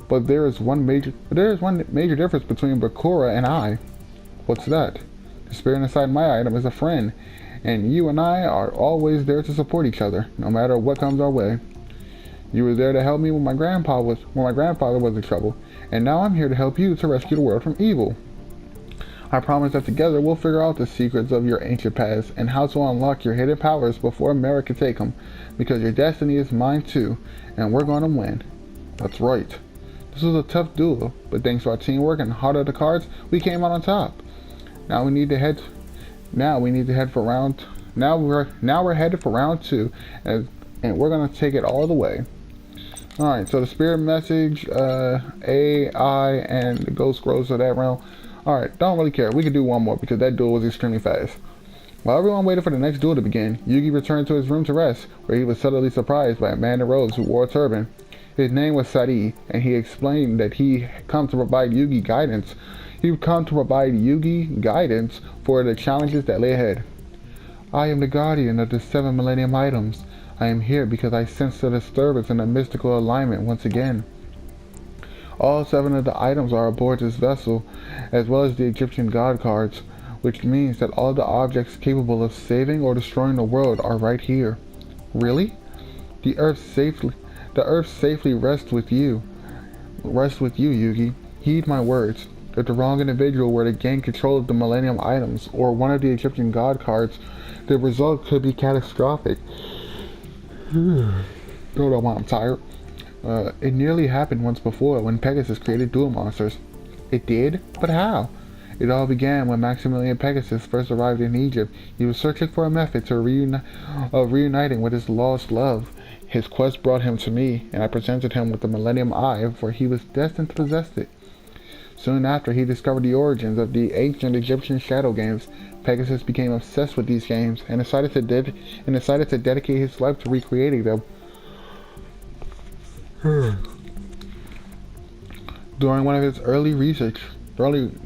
But there is one major difference between Bakura and I. What's that? The spirit inside my item is a friend, and you and I are always there to support each other, no matter what comes our way. You were there to help me when my grandfather was in trouble, and now I'm here to help you to rescue the world from evil. I promise that together we'll figure out the secrets of your ancient past and how to unlock your hidden powers before America can take them, because your destiny is mine too, and we're gonna win. That's right. This was a tough duel, but thanks to our teamwork and heart of the cards, we came out on top. Now we're headed for round 2, and we're gonna take it all the way. Alright, so the spirit message, AI, and the ghost grows of that realm. Alright, don't really care. We could do one more because that duel was extremely fast. While everyone waited for the next duel to begin, Yugi returned to his room to rest, where he was suddenly surprised by a man in robes who wore a turban. His name was Sadi, and he explained that he had come to provide Yugi guidance. For the challenges that lay ahead. I am the guardian of the 7 Millennium items. I am here because I sense the disturbance in the mystical alignment once again. All 7 of the items are aboard this vessel, as well as the Egyptian god cards, which means that all the objects capable of saving or destroying the world are right here. Really? The earth safely rests with you. Rests with you, Yugi. Heed my words. If the wrong individual were to gain control of the Millennium items, or one of the Egyptian god cards, the result could be catastrophic. Don't know why I'm tired. It nearly happened once before when Pegasus created duel monsters. It did? But how? It all began when Maximilian Pegasus first arrived in Egypt. He was searching for a method to reuniting with his lost love. His quest brought him to me, and I presented him with the Millennium Eye, for he was destined to possess it. Soon after he discovered the origins of the ancient Egyptian shadow games, Pegasus became obsessed with these games and decided to dedicate his life to recreating them. During one of his early research trips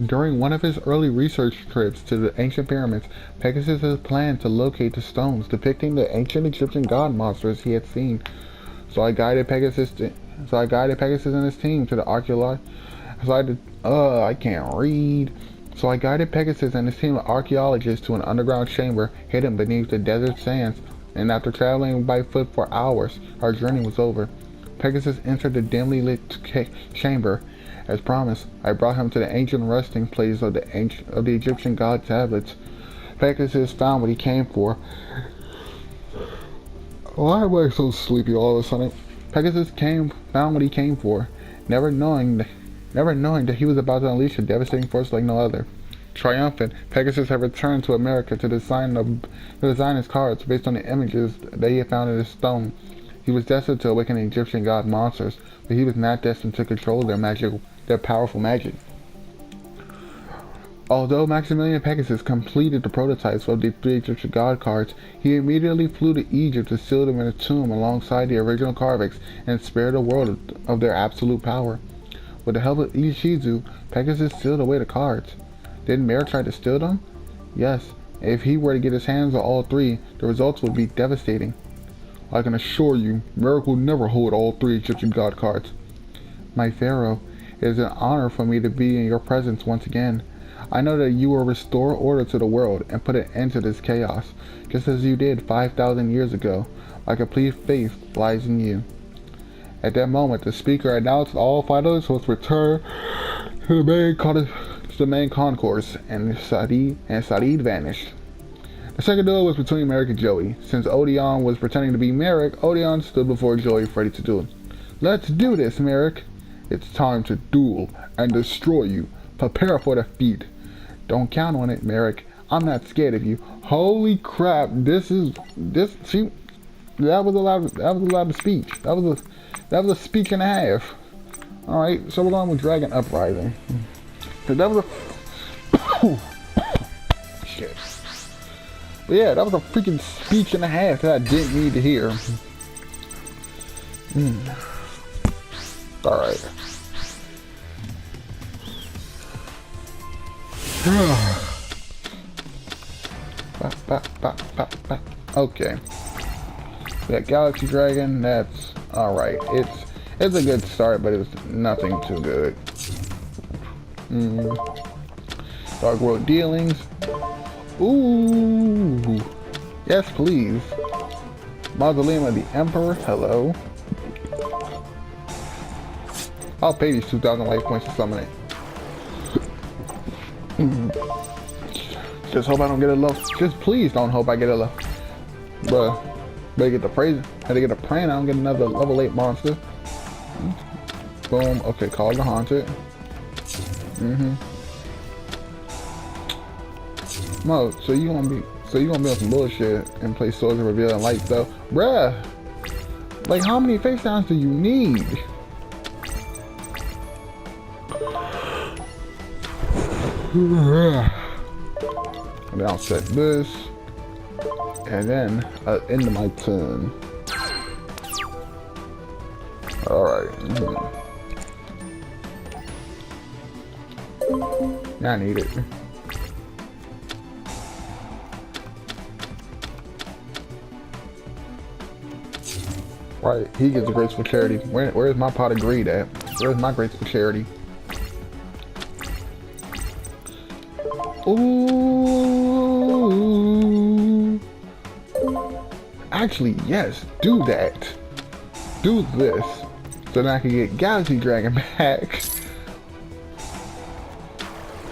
to the ancient pyramids, Pegasus had planned to locate the stones depicting the ancient Egyptian god monsters he had seen. So I guided Pegasus and his team to the archaeologists to an underground chamber hidden beneath the desert sands, and after traveling by foot for hours, our journey was over. Pegasus entered the dimly lit chamber. As promised, I brought him to the ancient resting place of the Egyptian god tablets. Pegasus found what he came for. Why am I so sleepy all of a sudden? Pegasus found what he came for, never knowing that he was about to unleash a devastating force like no other. Triumphant, Pegasus had returned to America to design his cards based on the images that he had found in the stone. He was destined to awaken the Egyptian god monsters, but he was not destined to control their powerful magic. Although Maximilian Pegasus completed the prototypes of the 3 Egyptian god cards, he immediately flew to Egypt to seal them in a tomb alongside the original carvings and spare the world of their absolute power. With the help of Ishizu, Pegasus sealed away the cards. Didn't Mare try to steal them? Yes, if he were to get his hands on all 3, the results would be devastating. I can assure you, Merrick will never hold all 3 Egyptian god cards. My Pharaoh, it is an honor for me to be in your presence once again. I know that you will restore order to the world and put an end to this chaos, just as you did 5,000 years ago. My complete faith lies in you. At that moment, the speaker announced all finalists would return to the main concourse, and Saeed vanished. The second duel was between Merrick and Joey. Since Odeon was pretending to be Merrick, Odeon stood before Joey ready to duel. Let's do this, Merrick. It's time to duel and destroy you. Prepare for defeat. Don't count on it, Merrick. I'm not scared of you. Holy crap! That was a lot of speech. That was a speech and a half. All right, so we're going with Dragon Uprising. That was a shit. But yeah, that was a freaking speech and a half that I didn't need to hear. All right. Okay. We got Galaxy Dragon. That's all right. It's a good start, but it's nothing too good. Dark World Dealings. Ooh. Yes, please. Mausoleum of the Emperor. Hello. I'll pay these 2,000 life points to summon it. Just hope I don't get a low. Just please don't hope I get a low. Bruh. Better get the praise. Had to get a praying I don't get another level 8 monster. Boom. Okay, call the haunted. Mo, so you gonna be on some bullshit and play Swords of Reveal and Light though. Bruh. Like how many face downs do you need? And then I'll set this, and then end my turn. Alright. I need it. Right, he gets a graceful charity. Where's my pot of greed at? Where's my graceful charity? Ooh. Actually, yes, do that. Do this. So then I can get Galaxy Dragon back.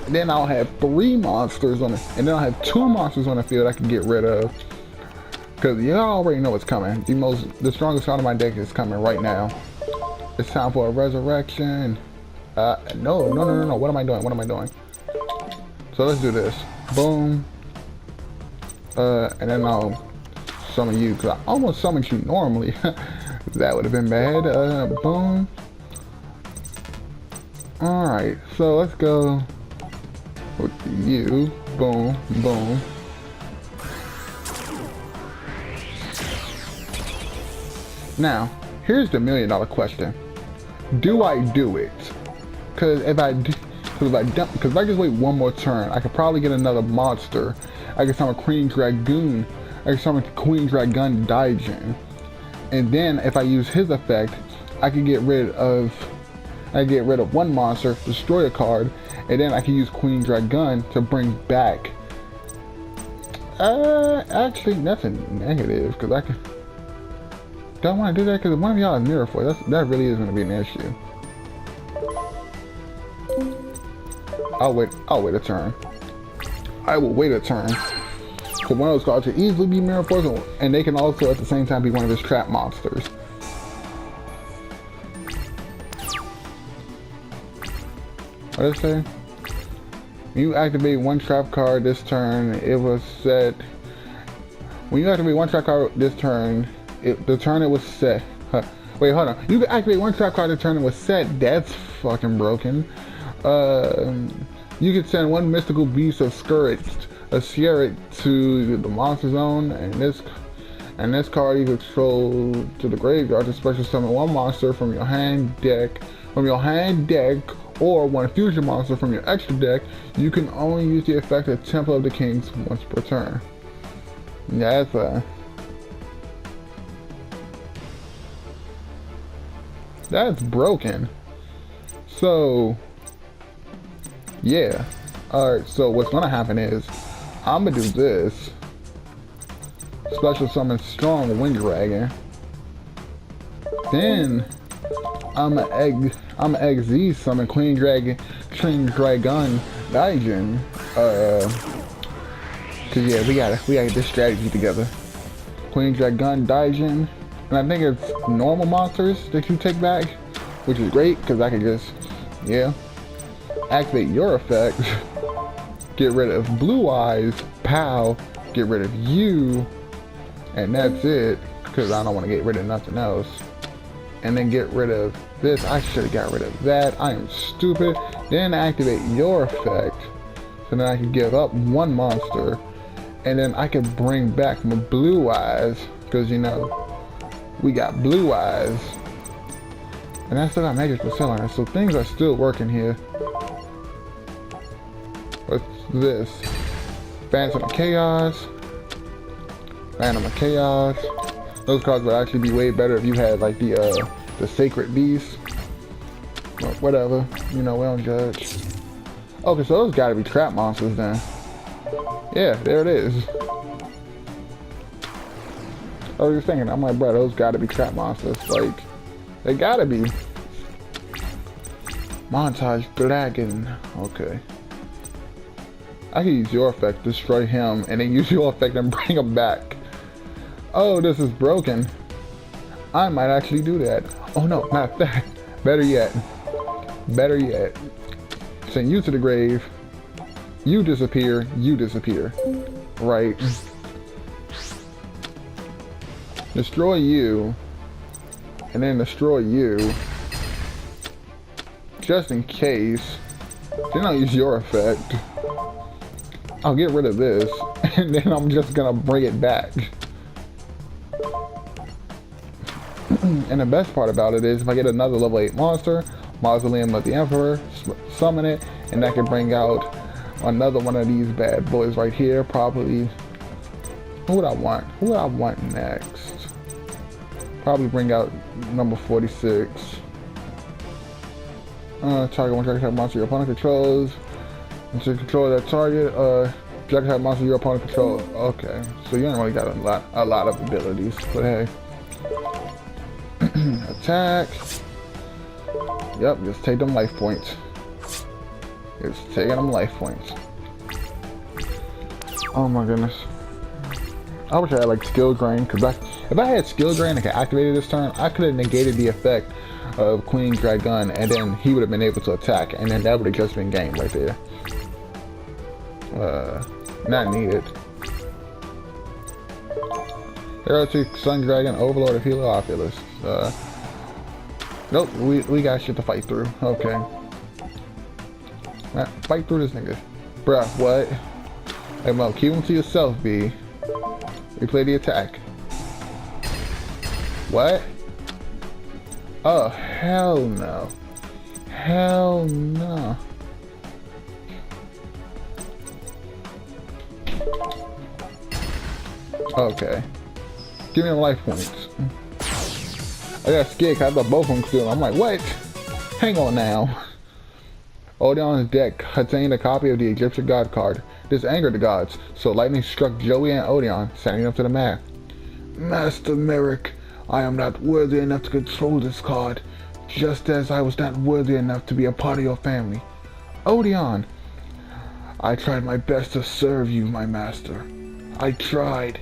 And then I'll have 3 monsters on it. And then I'll have 2 monsters on the field I can get rid of. Because you already know what's coming. The strongest card of my deck is coming right now. It's time for a resurrection. No. What am I doing? So let's do this. Boom. And then I'll summon you, because I almost summoned you normally. That would have been bad. Boom. Alright, so let's go with you. Boom, boom. Now, here's the $1,000,000 question. Do I do it? Because if I just wait one more turn, I could probably get another monster. I could summon Queen Dragoon. I could summon Queen Dragon Daijin. And then if I use his effect, I can get rid of one monster, destroy a card, and then I can use Queen Dragon to bring back. Actually, that's a negative because I don't want to do that because one of y'all is Mirror Force. That really is going to be an issue. I'll wait a turn. I will wait a turn. So one of those cards could easily be Mirror Force, and they can also at the same time be one of his trap monsters. What did it say? When you activate one trap card this turn, it was set. When you activate one trap card this turn, the turn it was set. Huh. Wait, hold on. You can activate one trap card the turn it was set. That's fucking broken. You can send one mystical beast of Scarlet to the monster zone, and this card you control to the graveyard to special summon one monster from your hand deck, or one fusion monster from your extra deck. You can only use the effect of Temple of the Kings once per turn. Yeah, that's broken. So yeah. Alright, so what's gonna happen is I'm gonna do this. Special summon Strong Wind Dragon. Then I'm gonna XZ summon Queen Dragon Daijin. Cause yeah, we gotta get this strategy together. Queen Dragon Daijin. And I think it's normal monsters that you take back, which is great because I can just, yeah, activate your effect, get rid of Blue Eyes, pow, get rid of you, and that's it, because I don't want to get rid of nothing else. And then get rid of this. I should have got rid of that. I am stupid. Then activate your effect, so then I can give up one monster, and then I can bring back my Blue Eyes, because you know, we got Blue Eyes. And I still got Magic for selling, so things are still working here. What's this? Phantom of Chaos. Phantom of Chaos. Those cards would actually be way better if you had like the Sacred Beast. But whatever, you know, we don't judge. Okay, so those gotta be trap monsters then. Yeah, there it is. I was just thinking, I'm like, bro, those gotta be trap monsters. Like, they gotta be. Montage Dragon. Okay. I can use your effect, destroy him, and then use your effect and bring him back. Oh, this is broken. I might actually do that. Oh no, not that. Better yet. Better yet. Send you to the grave. You disappear. You disappear. Right. Destroy you. And then destroy you. Just in case. Then I'll use your effect. I'll get rid of this. And then I'm just gonna bring it back. And the best part about it is if I get another level 8 monster, Mausoleum of the Emperor, summon it, and that can bring out another one of these bad boys right here. Probably. Who would I want? Who would I want next? Probably bring out number 46. Target one dragon type monster your opponent controls. And to control that target, dragon type monster your opponent controls. Okay, so you don't really got a lot of abilities, but hey. Attack. Yep, just take them life points. Just taking them life points. Oh my goodness. I wish I had like skill drain, because if I had skill drain and could activate it this turn, I could have negated the effect of Queen Dragon, and then he would have been able to attack, and then that would have just been game right there. Not needed. Arrow to Sun Dragon, Overlord of Heliopolis. Nope, we got shit to fight through. Okay. Man, fight through this nigga. Bruh, what? Hey, Mo, keep him to yourself, B. Replay the attack. What? Oh, hell no. Hell no. Okay. Give me them life points. I got scared because I thought both of them could. I'm like, what? Hang on now. Odeon's deck contained a copy of the Egyptian God card. This angered the gods, so lightning struck Joey and Odeon, sending them to the mat. Master Merrick, I am not worthy enough to control this card, just as I was not worthy enough to be a part of your family. Odeon! I tried my best to serve you, my master. I tried.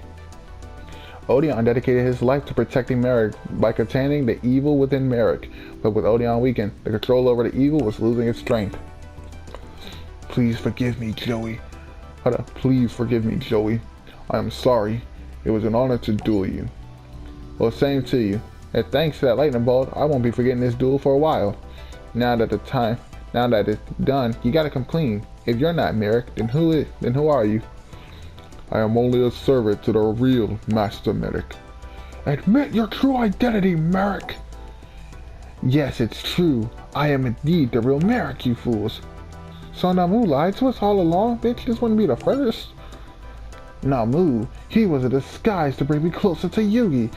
Odeon dedicated his life to protecting Merrick by containing the evil within Merrick, but with Odeon weakened, the control over the evil was losing its strength. Please forgive me, Joey. Hold up, please forgive me, Joey. I am sorry. It was an honor to duel you. Well, same to you. And thanks to that lightning bolt, I won't be forgetting this duel for a while. Now that it's done, you gotta come clean. If you're not Merrick, then who are you? I am only a servant to the real Master Merrick. Admit your true identity, Merrick. Yes, it's true. I am indeed the real Merrick, you fools. So Namu lied to us all along, bitch. This wouldn't be the first. Namu, he was a disguise to bring me closer to Yugi.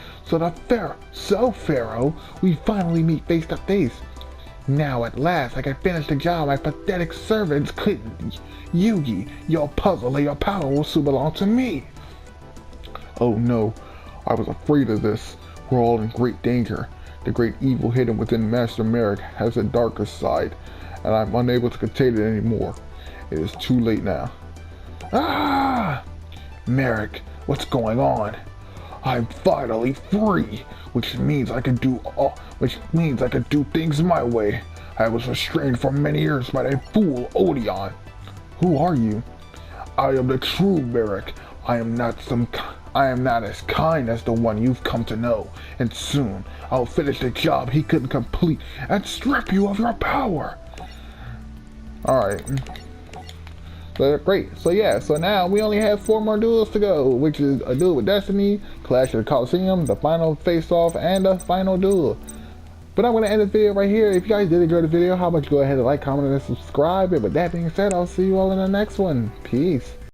So Pharaoh, we finally meet face to face. Now at last I can finish the job my pathetic servants couldn't. Yugi, your puzzle and your power will soon belong to me. Oh no, I was afraid of this. We're all in great danger. The great evil hidden within Master Merrick has a darker side, and I'm unable to contain it anymore. It is too late now. Ah! Merrick, what's going on? I'm finally free, which means I can do things my way. I was restrained for many years by that fool Odeon. Who are you? I am the true Merrick. I am not as kind as the one you've come to know, and soon I'll finish the job he couldn't complete and strip you of your power. Alright. So great. So yeah, so now we only have 4 more duels to go, which is a duel with Destiny, Clash of the Coliseum, the final face-off, and the final duel. But I'm going to end this video right here. If you guys did enjoy the video, how about you go ahead and like, comment, and subscribe. And with that being said, I'll see you all in the next one. Peace.